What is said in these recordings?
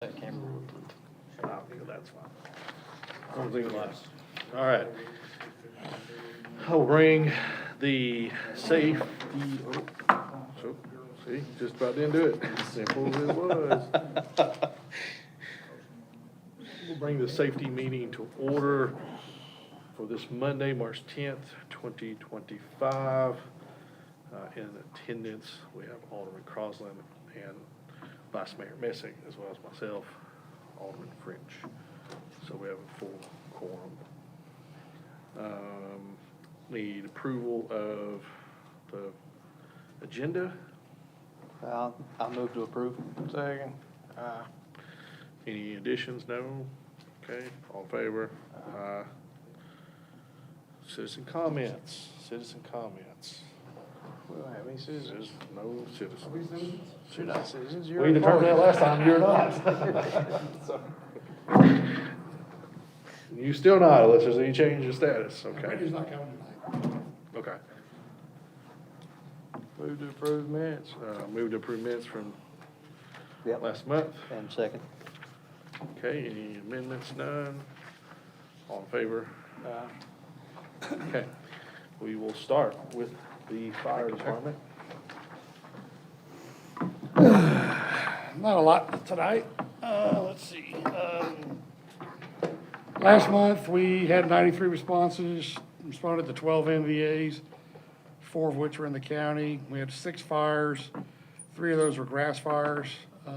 That camera real quick. That's fine. Don't think about it. All right. I'll bring the safety, so, see, just about didn't do it, simple as it was. We'll bring the safety meeting to order for this Monday, March 10th, 2025. In attendance, we have Alderman Crosland and Vice Mayor Messick, as well as myself, Alderman French. So we have a full quorum. Need approval of the agenda. I'll move to approve. Second. Any additions? No? Okay, all in favor? Aye. Citizen comments, citizen comments. We don't have any citizens. No citizens. You're not citizens, We you're a determined that party. last time, you're not. You still not, unless there's any change in status, okay? Brady's not coming tonight. Okay. Move to approve minutes. Move to approve minutes from Yep. last month. And second. Okay, any amendments? None? All in favor? Okay, we will start with the fire department. Not a lot tonight. Let's see. Last month, we had 93 responses, responded to 12 MVAs, 4 of which were in the county. We had 6 fires, 3 of those were grass fires. I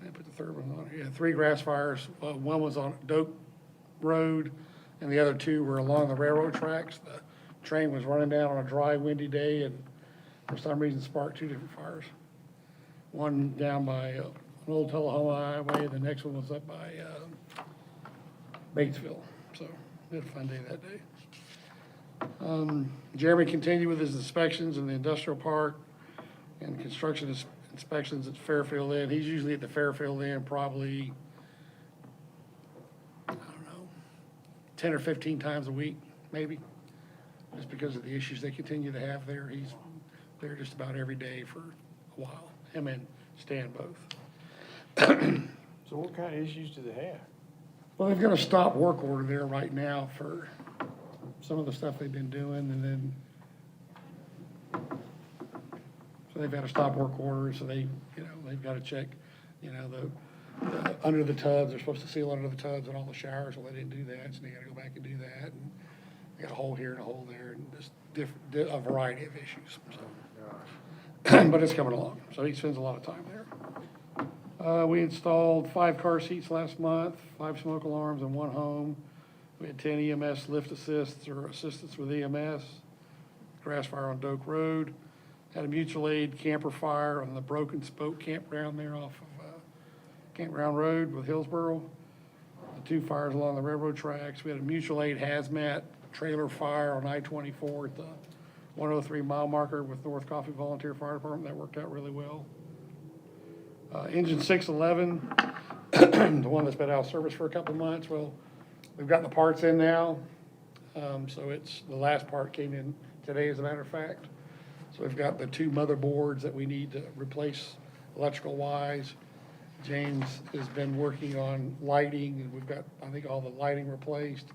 didn't put the third one on here. Yeah, 3 grass fires. One was on Doak Road, and the other 2 were along the railroad tracks. The train was running down on a dry, windy day, and for some reason sparked 2 different fires. One down by an old Tullahoma Highway, and the next one was up by Batesville. So we had a fun day that day. Jeremy continued with his inspections in the industrial park and construction inspections at Fairfield Inn. He's usually at the Fairfield Inn probably, I don't know, 10 or 15 times a week, maybe, just because of the issues they continue to have there. He's there just about every day for a while, him and Stan both. So what kind of issues do they have? Well, they've got a stop work order there right now for some of the stuff they've been doing, and then, so they've got a stop work order, so they, they've got to check, the under the tubs, they're supposed to seal under the tubs and all the showers, well, they didn't do that, so they got to go back and do that, and they got a hole here and a hole there, and just a variety of issues, so. But it's coming along, so he spends a lot of time there. We installed 5 car seats last month, 5 smoke alarms in 1 home. We had 10 EMS lift assists or assistance with EMS. Grass fire on Doak Road. Had a mutual aid camper fire on the Broken Spoke campground there off of Campground Road with Hillsboro. 2 fires along the railroad tracks. We had a mutual aid hazmat trailer fire on I-24 at the 103 mile marker with North Coffee Volunteer Fire Department. That worked out really well. Engine 611, the one that's been out of service for a couple of months. Well, we've got the parts in now. So the last part came in today, as a matter of fact. So we've got the 2 motherboards that we need to replace electrical wise. James has been working on lighting, and we've got, I think, all the lighting replaced.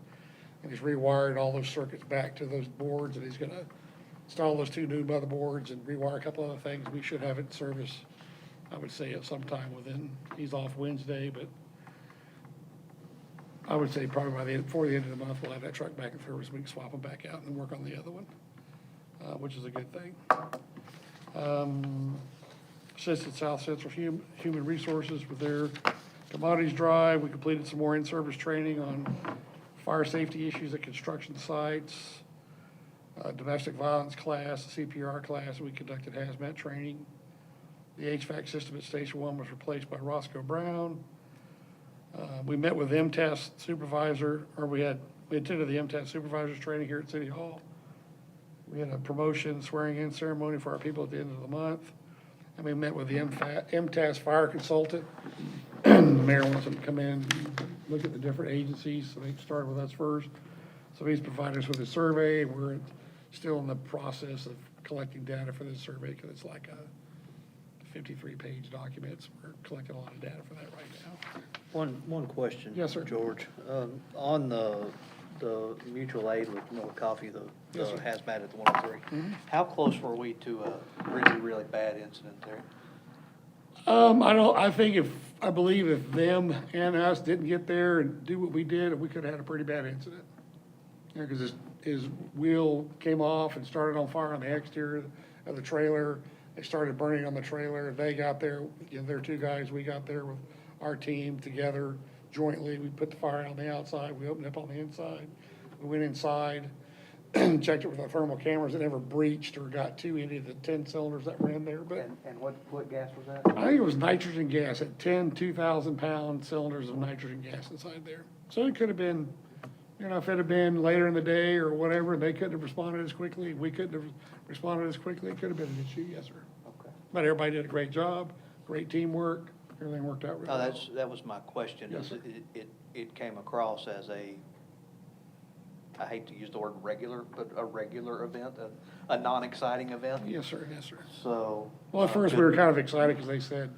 And he's rewired all those circuits back to those boards, and he's gonna install those 2 new motherboards and rewire a couple other things. We should have it in service, I would say, at some time he's off Wednesday, but I would say probably before the end of the month, we'll have that truck back in service. We can swap them back out and then work on the other one, which is a good thing. Assisted South Central Human Resources with their commodities drive. We completed some more in-service training on fire safety issues at construction sites, domestic violence class, CPR class. We conducted hazmat training. The HVAC system at Station 1 was replaced by Roscoe Brown. We met with MTS supervisor, or we attended the MTS supervisors training here at City Hall. We had a promotion swearing in ceremony for our people at the end of the month. And we met with the MTS fire consultant. The mayor wants him to come in and look at the different agencies, so they started with us first. So he's provided us with a survey. We're still in the process of collecting data for this survey, because it's like a 53-page documents. We're collecting a lot of data for that right now. One question. Yes, sir. George, on the mutual aid with Miller Coffee, the Yes, sir. hazmat at the 103, how close were we to a really, really bad incident there? I believe if them and us didn't get there and do what we did, we could have had a pretty bad incident. Yeah, because his wheel came off and started on fire on the exterior of the trailer. They started burning on the trailer. They got there, there were two guys, we got there with our team together jointly. We put the fire out on the outside, we opened up on the inside. We went inside, checked it with our thermal cameras. It never breached or got to any of the 10 cylinders that were in there, but And what gas was that? I think it was nitrogen gas, at 10 2,000-pound cylinders of nitrogen gas inside there. So it could have been, if it had been later in the day or whatever, they couldn't have responded as quickly, we couldn't have responded as quickly, it could have been an issue, yes, sir. Okay. But everybody did a great job, great teamwork, everything worked out really No, well. that was my question. Yes, Is sir. it came across as I hate to use the word regular, but a regular event, a non-exciting event? Yes, sir, yes, sir. So. Well, at first, we were kind of excited because they said,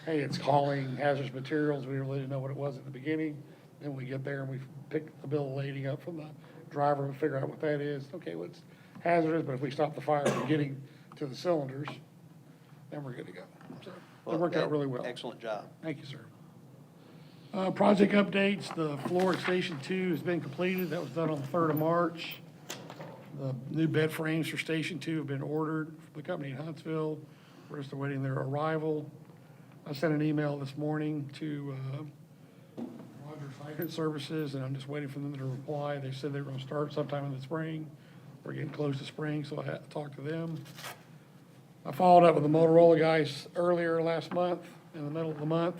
hey, it's hauling hazardous materials. We really didn't know what it was at the beginning. Then we get there and we pick the bill of lading up from the driver and figure out what that is. Okay, well, it's hazardous, but if we stop the fire from getting to the cylinders, then we're good to go. So it worked out really well. Excellent job. Thank you, sir. Project updates, the floor at Station 2 has been completed. That was done on the 3rd of March. The new bed frames for Station 2 have been ordered from the company in Huntsville. We're just awaiting their arrival. I sent an email this morning to Rogers Hydrant Services, and I'm just waiting for them to reply. They said they were going to start sometime in the spring. We're getting close to spring, so I had to talk to them. I followed up with the Motorola guys earlier last month, in the middle of the month.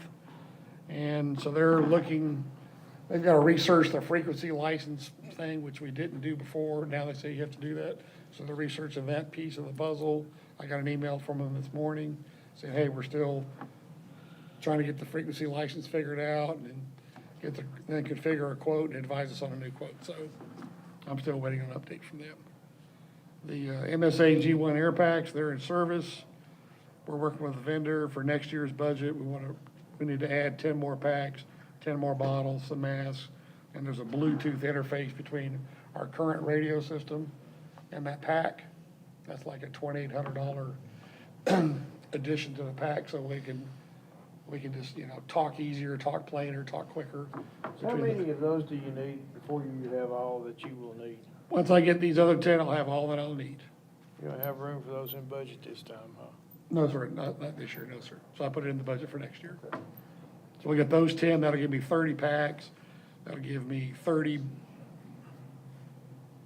And so they're looking, they've got to research the frequency license thing, which we didn't do before. Now they say you have to do that. So they're researching that piece of the puzzle. I got an email from them this morning saying, hey, we're still trying to get the frequency license figured out and then configure a quote and advise us on a new quote. So I'm still waiting on an update from them. The MSA G1 air packs, they're in service. We're working with a vendor for next year's budget. We need to add 10 more packs, 10 more bottles, some masks, and there's a Bluetooth interface between our current radio system and that pack. That's like a $2,800 addition to the pack, so we can just, talk easier, talk plainer, talk quicker. How many of those do you need before you have all that you will need? Once I get these other 10, I'll have all that I'll need. You don't have room for those in budget this time, huh? No, sir, not this year, no, sir. So I put it in the budget for next year. So we got those 10, that'll give me 30 packs. That'll give me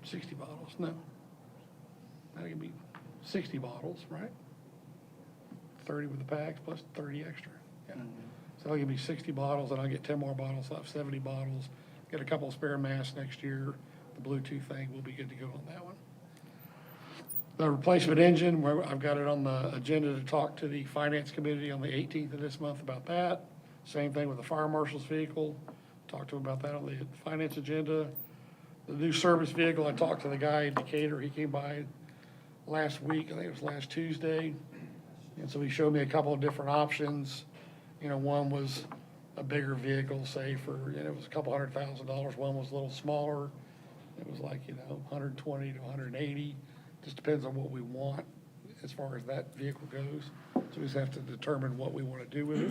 60 bottles, no. That'll give me 60 bottles, right? 30 with the packs plus 30 extra, yeah. So that'll give me 60 bottles, and I'll get 10 more bottles, so I'll have 70 bottles. Get a couple of spare masks next year. The Bluetooth thing will be good to go on that one. The replacement engine, I've got it on the agenda to talk to the finance committee on the 18th of this month about that. Same thing with the fire marshal's vehicle. Talked to him about that on the finance agenda. The new service vehicle, I talked to the guy in Decatur. He came by last week, I think it was last Tuesday. And so he showed me a couple of different options. One was a bigger vehicle, say it was a couple $100,000. One was a little smaller. It was like, 120 to 180. Just depends on what we want as far as that vehicle goes. So we just have to determine what we want to do with it.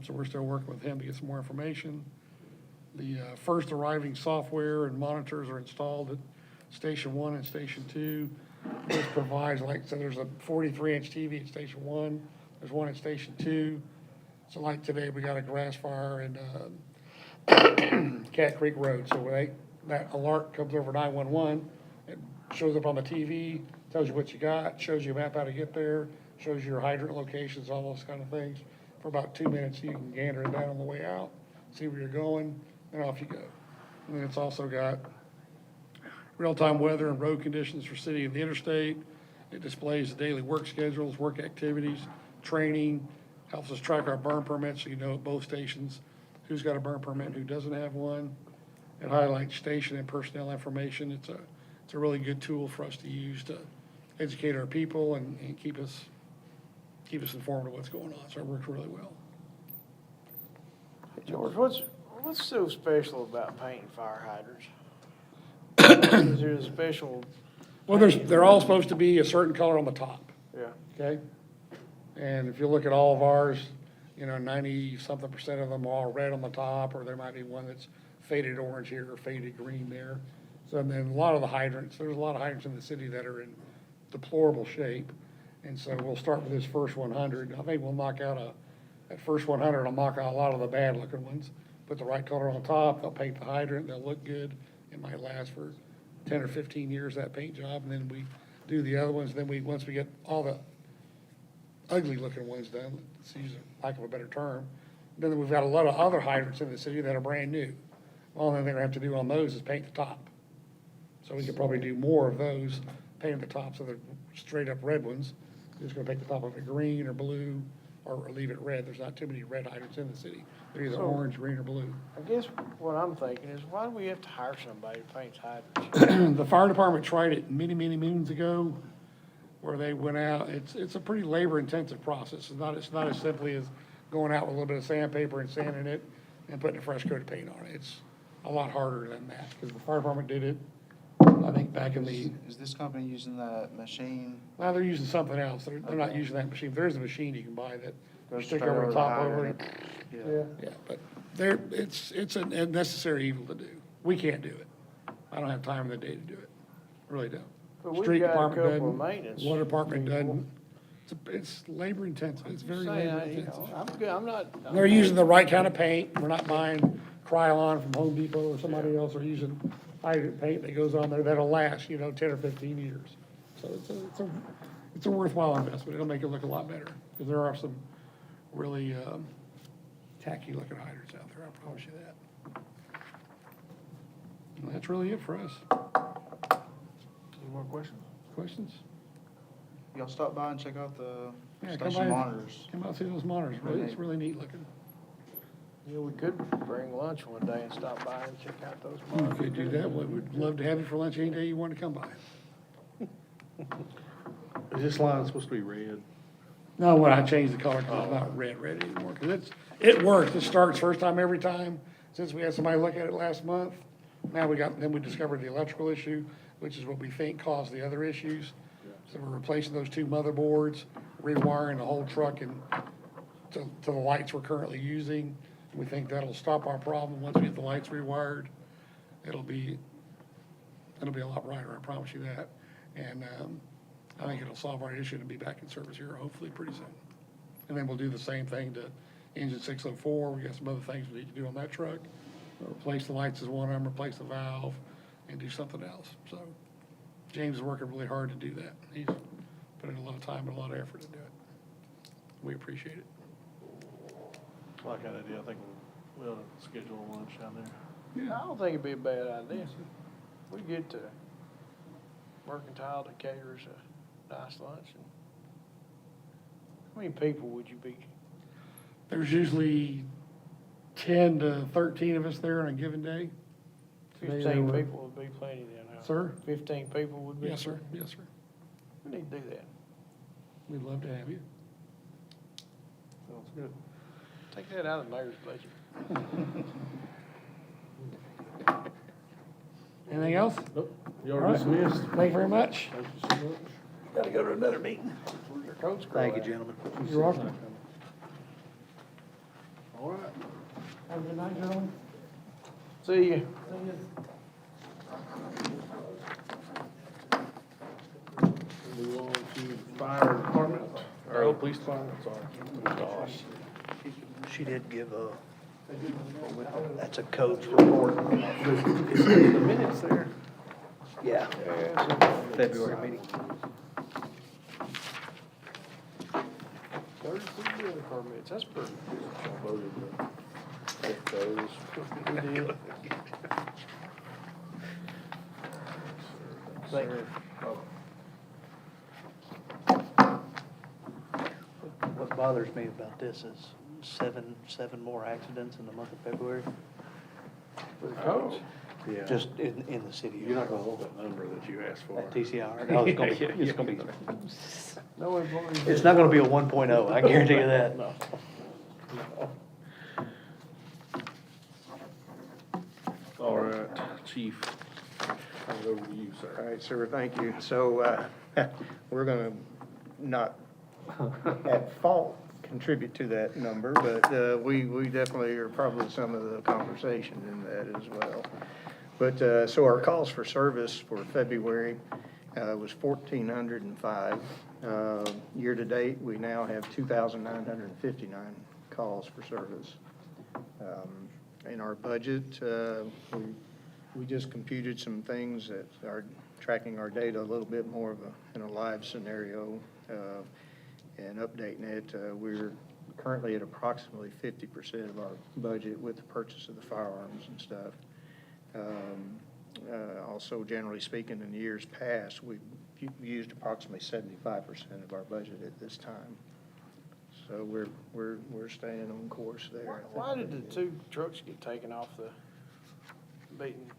So we're still working with him to get some more information. The first arriving software and monitors are installed at Station 1 and Station 2. This provides, so there's a 43-inch TV at Station 1. There's one at Station 2. So like today, we got a grass fire in Cat Creek Road. So that alert comes over 911. It shows up on the TV, tells you what you got, shows you a map how to get there, shows you your hydrant locations, all those kind of things. For about 2 minutes, you can gander it down on the way out, see where you're going, and off you go. And then it's also got real-time weather and road conditions for city and the interstate. It displays the daily work schedules, work activities, training, helps us track our burn permits so you know at both stations who's got a burn permit and who doesn't have one. It highlights station and personnel information. It's a really good tool for us to use to educate our people and keep us keep us informed of what's going on, so it works really well. George, what's so special about painting fire hydrants? Is there a special, Well, they're all supposed to be a certain color on the top, yeah, okay? And if you look at all of ours, 90-something% of them are all red on the top, or there might be one that's faded orange here or faded green there. So then a lot of the hydrants, there's a lot of hydrants in the city that are in deplorable shape. And so we'll start with this first 100. I think we'll knock out that first 100, I'll knock out a lot of the bad looking ones. Put the right color on top, they'll paint the hydrant, they'll look good. It might last for 10 or 15 years, that paint job, and then we do the other ones. Then once we get all the ugly looking ones done, let's use a lack of a better term, then we've got a lot of other hydrants in the city that are brand new. The only thing we're gonna have to do on those is paint the top. So we could probably do more of those, paint the tops of the straight up red ones. We're just gonna paint the top of it green or blue, or leave it red. There's not too many red hydrants in the city. They're either So- orange, green, or blue. I guess what I'm thinking is, why do we have to hire somebody to paint hydrants? The fire department tried it many, many moons ago, where they went out. It's a pretty labor-intensive process. It's not as simply as going out with a little bit of sandpaper and sanding it and putting a fresh coat of paint on it. It's a lot harder than that, because the fire department did it, I think, back in the, Is this company using that machine? well, they're using something else. They're not using that machine. There is a machine you can buy that you Goes stick straight over over the the top over hydrant. it. Yeah, but it's a necessary evil to do. We can't do it. I don't have time in the day to do it. Really don't. But we've Street got a department couple of doesn't, maintenance water department people. doesn't. It's labor intensive. It's very Saying, labor I- you intensive. know, I'm good, I'm not. They're using the right kind of paint. We're not buying Krylon from Home Depot or somebody else. We're using hydrant paint that goes on there that'll last, 10 or 15 years. So it's a worthwhile investment. It'll make it look a lot better, because there are some really, tacky looking hydrants out there, I promise you that. And that's really it for us. Any more questions? Questions? Y'all stop by and check out the Yeah, come station by. monitors. Come out and see those monitors. It's really neat looking. Yeah, we could bring lunch one day and stop by and check out those. You could do that. We'd love to have you for lunch any day you want to come by. Is this line supposed to be red? No, when I changed the color, 'cause it's not red anymore, 'cause it works. It starts first time every time, since we had somebody look at it last month. Now then we discovered the electrical issue, which is what we think caused the other issues. So we're replacing those two motherboards, rewiring the whole truck and to the lights we're currently using. We think that'll stop our problem. Once we get the lights rewired, it'll be a lot brighter, I promise you that. And, I think it'll solve our issue and be back in service here hopefully pretty soon. And then we'll do the same thing to engine 604. We got some other things we need to do on that truck. Replace the lights is one of them, replace the valve, and do something else. So James is working really hard to do that. He's put in a lot of time and a lot of effort to do it. We appreciate it. I like that idea. I think we ought to schedule a lunch down there. I don't think it'd be a bad idea. We get to Mercantile that caters a nice lunch. And how many people would you be? There's usually 10 to 13 of us there on a given day. Today there 15 were- people would be plenty then, huh? Sir? 15 people would be? Yes, sir. Yes, sir. We need to do that. We'd love to have you. Sounds good. Take that out of the mayor's budget. Nope. Anything else? You All are right. dismissed. Thank you very much. Thank you so much. Gotta go to another meeting. Your coat's Thank you, growing. gentlemen. You're welcome. All right. Have a good night, gentlemen. See you. Move on to fire department, or police department, sorry. Gosh. She did give that's a codes report. It's in the minutes there. Yeah, Yeah, February meeting. 32 building permits, that's pretty good. I voted to take those. We did. Thank you. What bothers me about this is seven more accidents in the month of February. For the coach? Yeah. just in the city. You're not gonna want that number that you asked for. At TCI, no, it's gonna be, it's gonna be, No employees. it's not gonna be a 1.0, I guarantee you that. No. No. All right, Chief, turn it over to you, All sir. right, sir, thank you. So, we're gonna not at fault contribute to that number, but, we definitely are probably some of the conversation in that as well. But, so our calls for service for February, was 1,405. Year-to-date, we now have 2,959 calls for service. In our budget, we just computed some things that are tracking our data a little bit more of in a live scenario, and updating it. We're currently at approximately 50% of our budget with the purchase of the firearms and stuff. Also, generally speaking, in years past, we've used approximately 75% of our budget at this time. So we're staying on course there. Why did the two trucks get taken off the beating?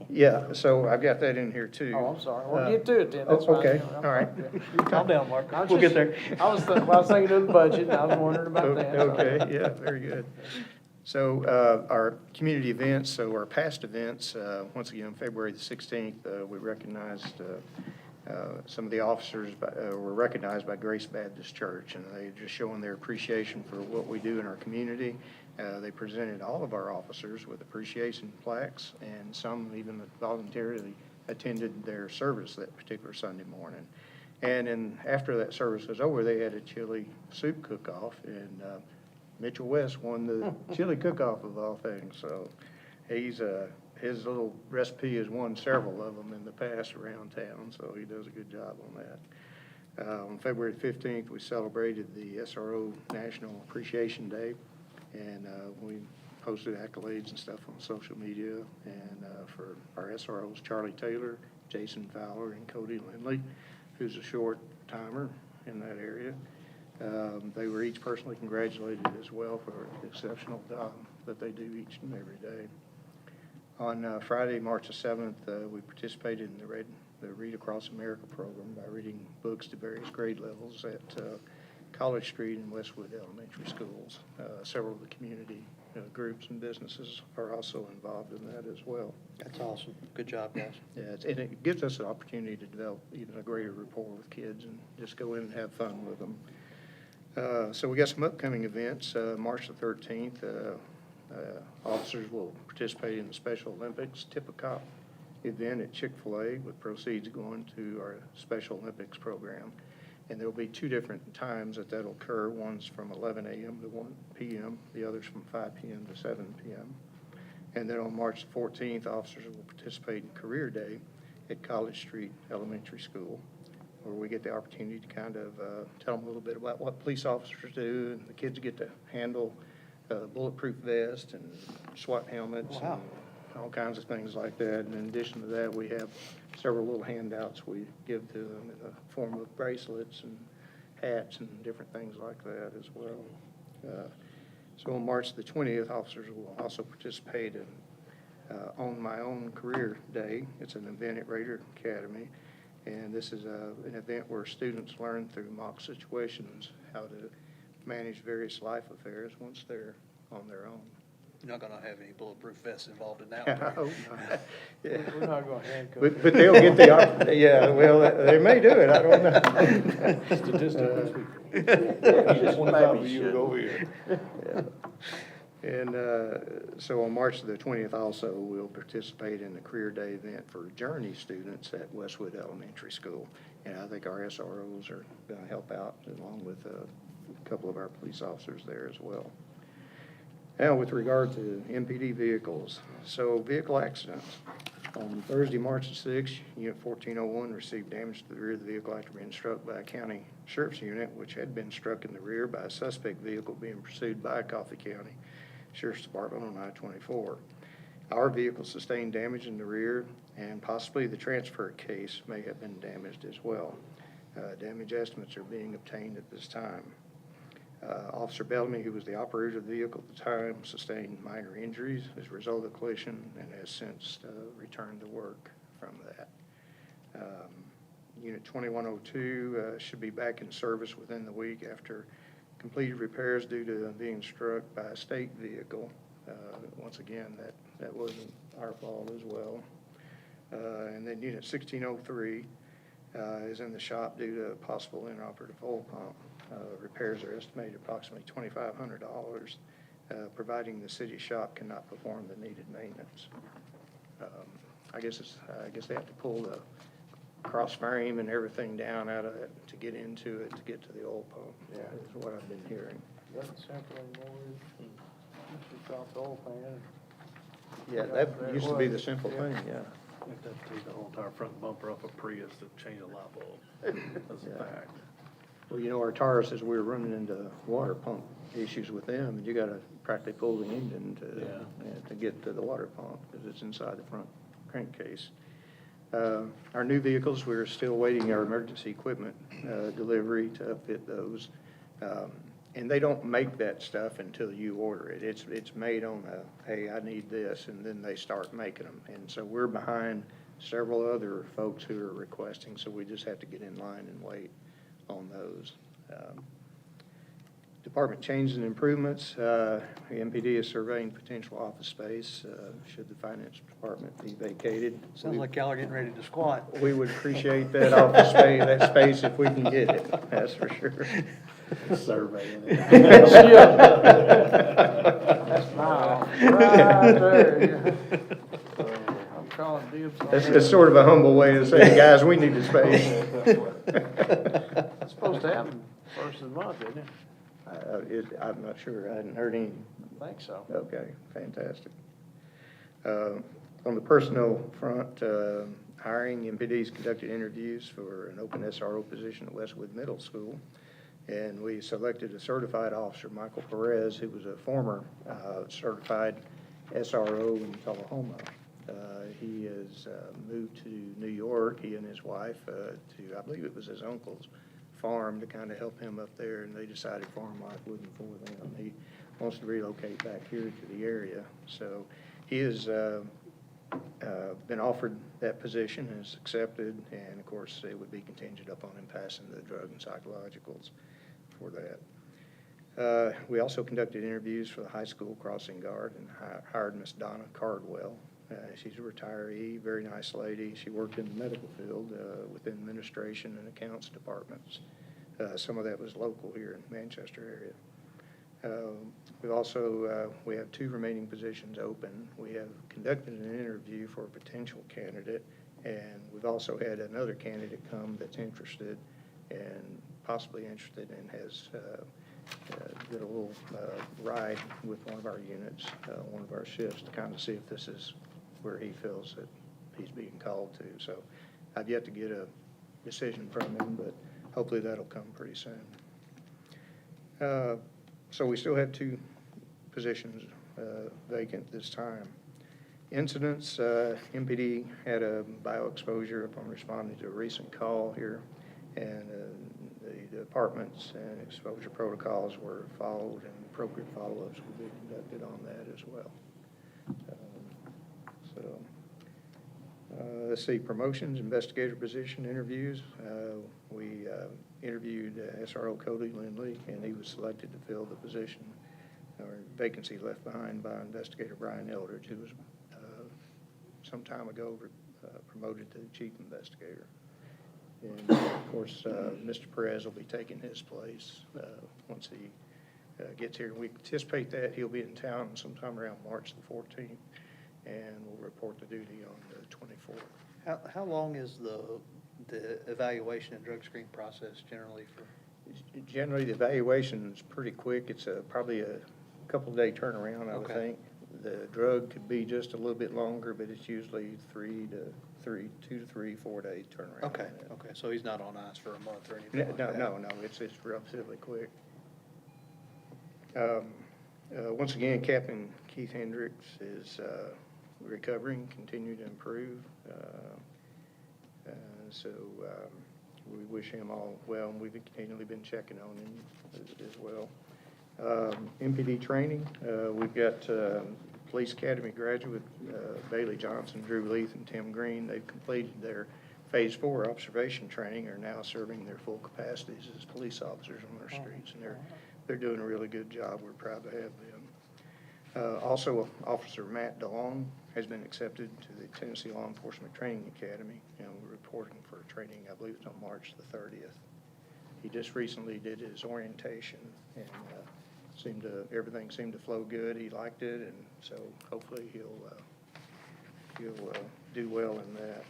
Yeah, so I've got that in here too. Oh, I'm sorry. We'll get to it then. That's Oh, fine. okay, all right. Calm down, Mark, I was we'll get just- there. I was thinking of the budget, and I was wondering about that. so. Okay, yeah, very good. So, our community events, so our past events, once again, February the 16th, we recognized, some of the officers were recognized by Grace Baptist Church, and they just showing their appreciation for what we do in our community. They presented all of our officers with appreciation plaques, and some even voluntarily attended their service that particular Sunday morning. And then after that service was over, they had a chili soup cook-off, and Mitchell West won the chili cook-off of all things. So he's his little recipe has won several of them in the past around town, so he does a good job on that. On February 15th, we celebrated the SRO National Appreciation Day, and we posted accolades and stuff on social media. And for our SROs, Charlie Taylor, Jason Fowler, and Cody Lindley, who's a short timer in that area. They were each personally congratulated as well for the exceptional job that they do each and every day. On Friday, March the 7th, we participated in the Read Across America program by reading books to various grade levels at College Street and Westwood Elementary Schools. Several of the community groups and businesses are also involved in that as well. That's awesome, good job, guys. Yeah, and it gives us an opportunity to develop even a greater rapport with kids and just go in and have fun with them. So we got some upcoming events. March the 13th, officers will participate in the Special Olympics Tip-A-Cop event at Chick-fil-A with proceeds going to our Special Olympics program. And there'll be two different times that'll occur. One's from 11 a.m. to 1 p.m., the other's from 5 p.m. to 7 p.m. And then on March the 14th, officers will participate in Career Day at College Street Elementary School, where we get the opportunity to kind of tell them a little bit about what police officers do, and the kids get to handle bulletproof vests and SWAT helmets. Wow. And all kinds of things like that. And in addition to that, we have several little handouts we give to them in the form of bracelets and hats and different things like that as well. So on March the 20th, officers will also participate in On My Own Career Day. It's an event at Raider Academy. And this is an event where students learn through mock situations how to manage various life affairs once they're on their own. You're not gonna have any bulletproof vests involved in that I one. hope not. Yeah. We're not gonna handcuff. But they'll get the, yeah, well, they may do it, I don't know. Statistically speaking. You just One maybe time you should. go over here. And so on March the 20th also, we'll participate in the Career Day event for Journey students at Westwood Elementary School. And I think our SROs are going to help out along with a couple of our police officers there as well. Now, with regard to MPD vehicles, so vehicle accidents. On Thursday, March the 6th, Unit 1401 received damage to the rear of the vehicle after being struck by a county sheriff's unit, which had been struck in the rear by a suspect vehicle being pursued by Coffee County Sheriff's Department on I-24. Our vehicle sustained damage in the rear, and possibly the transfer case may have been damaged as well. Damage estimates are being obtained at this time. Officer Bellamy, who was the operator of the vehicle at the time, sustained minor injuries as a result of the collision and has since returned to work from that. Unit 2102 should be back in service within the week after completed repairs due to being struck by a state vehicle. Once again, that wasn't our fault as well. And then Unit 1603 is in the shop due to a possible inoperative oil pump. Repairs are estimated approximately $2,500, providing the city shop cannot perform the needed maintenance. I guess they have to pull the cross frame and everything down out of it to get into it, to get to the oil pump. Yeah. Is what I've been hearing. Doesn't simple anymore. Just drop the oil pan. Yeah, that used to be the simple thing, yeah. You have to take the whole entire front bumper off a Prius to change a light bulb. That's a Yeah. fact. Well, you know, our Taurus says we were running into water pump issues with them, and you gotta practically pull the engine to get to the water pump, because it's inside the front crankcase. Our new vehicles, we're still waiting our emergency equipment delivery to upfit those. And they don't make that stuff until you order it. It's made on hey, I need this, and then they start making them. And so we're behind several other folks who are requesting, so we just have to get in line and wait on those. Department changes and improvements. The MPD is surveying potential office space should the finance department be vacated. Sounds like y'all are getting ready to squat. We would appreciate that office space, that space if we can get it, that's for sure. Surveying That's now, right there. I'm calling dibs on It's that. it's sort of a humble way to say, guys, we need the space. It's supposed to happen first of the month, isn't it? I'm not sure, I hadn't heard any. I think so. Okay, fantastic. On the personnel front, hiring, MPD's conducted interviews for an open SRO position at Westwood Middle School. And we selected a certified officer, Michael Perez, who was a former certified SRO in Tullahoma. He has moved to New York, he and his wife, to, I believe it was his uncle's farm to kind of help him up there, and they decided farm life wasn't for them. He wants to relocate back here to the area. So he has been offered that position, has accepted, and of course, it would be contingent upon him passing the drug and psychologicals for that. We also conducted interviews for the high school crossing guard and hired Miss Donna Cardwell. She's a retiree, very nice lady. She worked in the medical field within administration and accounts departments. Some of that was local here in Manchester area. We also, we have 2 remaining positions open. We have conducted an interview for a potential candidate, and we've also had another candidate come that's interested and possibly interested and has did a little ride with one of our units, one of our shifts, to kind of see if this is where he feels that he's being called to. So I've yet to get a decision from him, but hopefully that'll come pretty soon. So we still have 2 positions vacant this time. Incidents, MPD had a bioexposure upon responding to a recent call here, and the departments and exposure protocols were followed, and appropriate follow-ups will be conducted on that as well. Let's see, promotions, investigator position interviews. We interviewed SRO Cody Lindley, and he was selected to fill the position or vacancy left behind by investigator Brian Eldridge, who was some time ago promoted to chief investigator. And of course, Mr. Perez will be taking his place once he gets here. We anticipate that he'll be in town sometime around March the 14th, and will report to duty on the 24th. How long is the evaluation and drug screen process generally for? Generally, the evaluation is pretty quick. It's probably a couple-day turnaround, I would Okay. think. The drug could be just a little bit longer, but it's usually 2 to 3, 4-day turnaround. Okay, on that. okay, so he's not on ice for a month or anything like that? No, it's relatively quick. Once again, Captain Keith Hendricks is recovering, continue to improve. So we wish him all well, and we've continually been checking on him as well. MPD training, we've got Police Academy graduate Bailey Johnson, Drew Leith, and Tim Green. They've completed their Phase 4 observation training, are now serving their full capacities as police officers on our streets, and they're doing a really good job. We're proud to have them. Also, Officer Matt DeLong has been accepted to the Tennessee Law Enforcement Training Academy, and we're reporting for training, I believe it's on March the 30th. He just recently did his orientation, and everything seemed to flow good. He liked it, and so hopefully he'll do well in that.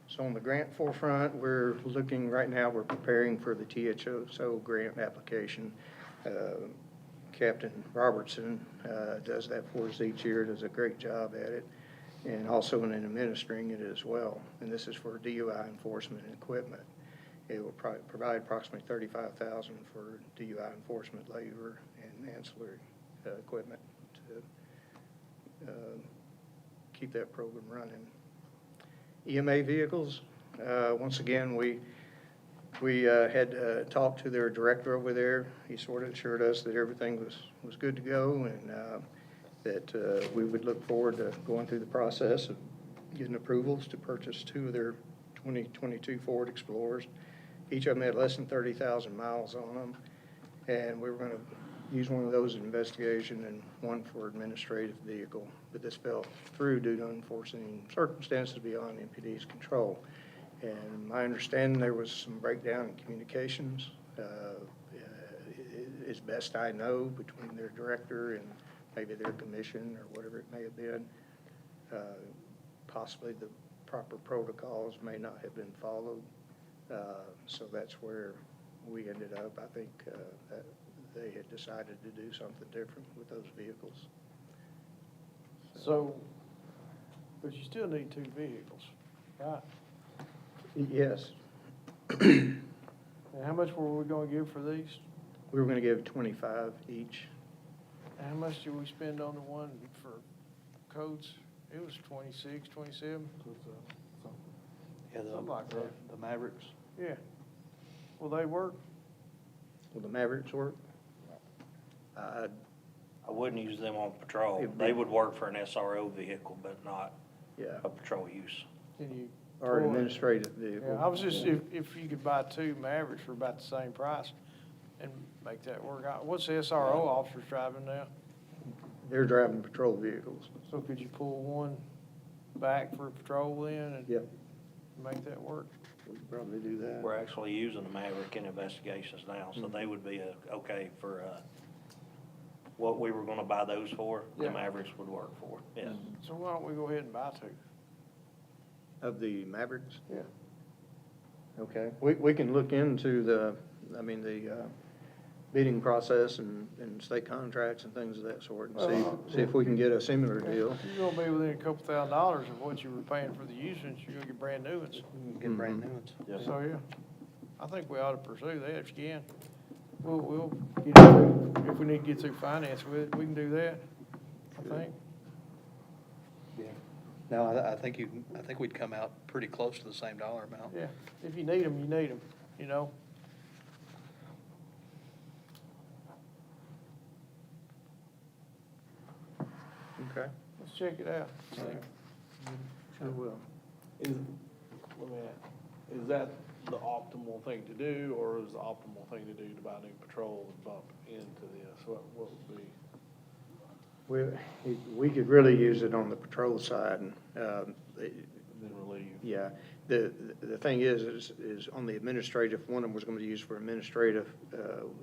So on the grant forefront, we're looking, right now, we're preparing for the THSO grant application. Captain Robertson does that for us each year, does a great job at it, and also in administering it as well. And this is for DUI enforcement and equipment. It will provide approximately $35,000 for DUI enforcement labor and ancillary equipment to keep that program running. EMA vehicles, once again, we had talked to their director over there. He sort of assured us that everything was good to go, and that we would look forward to going through the process of getting approvals to purchase 2 of their 2022 Ford Explorers. Each of them had less than 30,000 miles on them, and we were going to use one of those in investigation and one for administrative vehicle, but this fell through due to unforeseen circumstances beyond MPD's control. And my understanding, there was some breakdown in communications, as best I know, between their director and maybe their commission or whatever it may have been. Possibly the proper protocols may not have been followed. So that's where we ended up. I think that they had decided to do something different with those vehicles. So, but you still need 2 vehicles, right? Yes, And how much were we gonna give for these? we were going to give 25 each. And how much did we spend on the one for codes? It was 26, 27? Yeah, Something like that. the Mavericks. Yeah. Will they work? Will the Mavericks work? I wouldn't use them on patrol. It'd They be- would work for an SRO vehicle, but not Yeah, a patrol use. Can you? or an pull it? administrative vehicle. Yeah, I was just, if you could buy 2 Mavericks for about the same price and make that work out. What's the SRO officers driving now? They're driving patrol vehicles. So could you pull one back for patrol then and Yep, make that work? we could probably do that. We're actually using the Maverick in investigations now, so they would be okay for, what we were gonna buy those for, Yeah. the Mavericks would work for, yeah. So why don't we go ahead and buy 2? Of the Mavericks? Yeah. Okay, we can look into the bidding process and state contracts and things of that sort, and see if we can get a similar deal. You're gonna be within a couple $1,000s of what you were paying for the usage, you're gonna get brand new ones. Get brand new ones. So, yeah, I think we ought to pursue that if you can. We'll get through, if we need to get through finance with it, we can do that, I think. Yeah. No, I think we'd come out pretty close to the same dollar amount. Yeah, if you need them, you need them, you know? Okay, Let's check it out. See. sure will. Let me ask, is that the optimal thing to do, or is the optimal thing to do to buy new patrol and bump into this? What would be, We could really use it on the patrol side, and, then relieve? yeah, the thing is on the administrative, one of them was going to be used for administrative,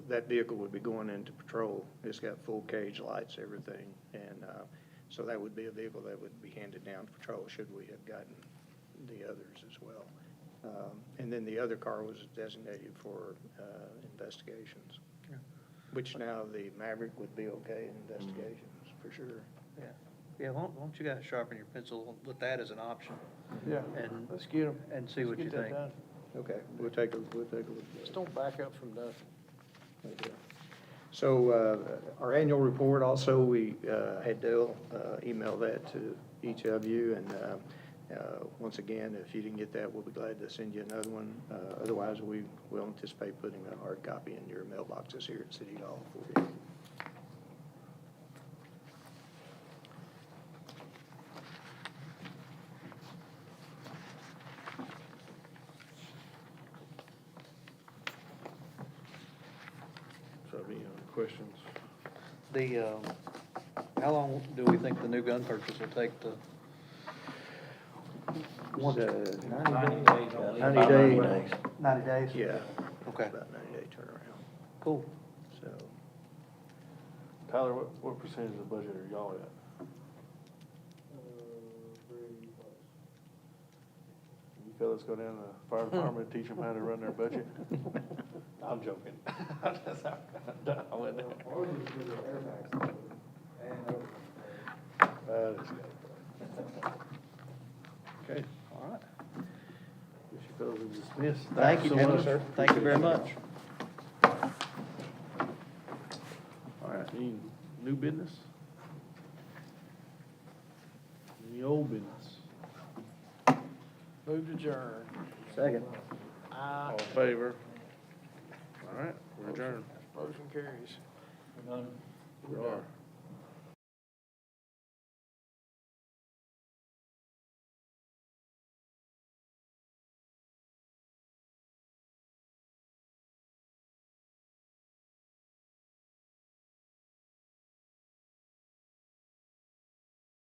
that vehicle would be going into patrol. It's got full cage lights, everything, and so that would be a vehicle that would be handed down to patrol should we have gotten the others as well. And then the other car was designated for investigations, which now the Maverick would be okay in investigations, for sure. Yeah. Yeah, why don't you guys sharpen your pencil, with that as an option, Yeah, And- let's get them. and see what you think. Okay, we'll take a look. Just don't back up from nothing. Okay. So our annual report also, we had Dale email that to each of you, Once again, if you didn't get that, we'll be glad to send you another one. Otherwise, we will anticipate putting a hard copy in your mailboxes here at City Hall for you. So, any other questions? How long do we think the new gun purchase will take to? Once, 90 days. 90 days. 90 days? Yeah. Okay. About 90-day turnaround, Cool. so. Tyler, what percentage of the budget are y'all at? You fellas go down to the fire department, teach them how to run their budget? I'm joking. I went there. Okay. All right. Guess you fellows are dismissed. Thank you, so gentlemen. much, sir. Thank you very much. All right, any new business? Any old business? Move to adjourn. Second. Aye. All in favor? All right, we're adjourned. Motion carries. We are.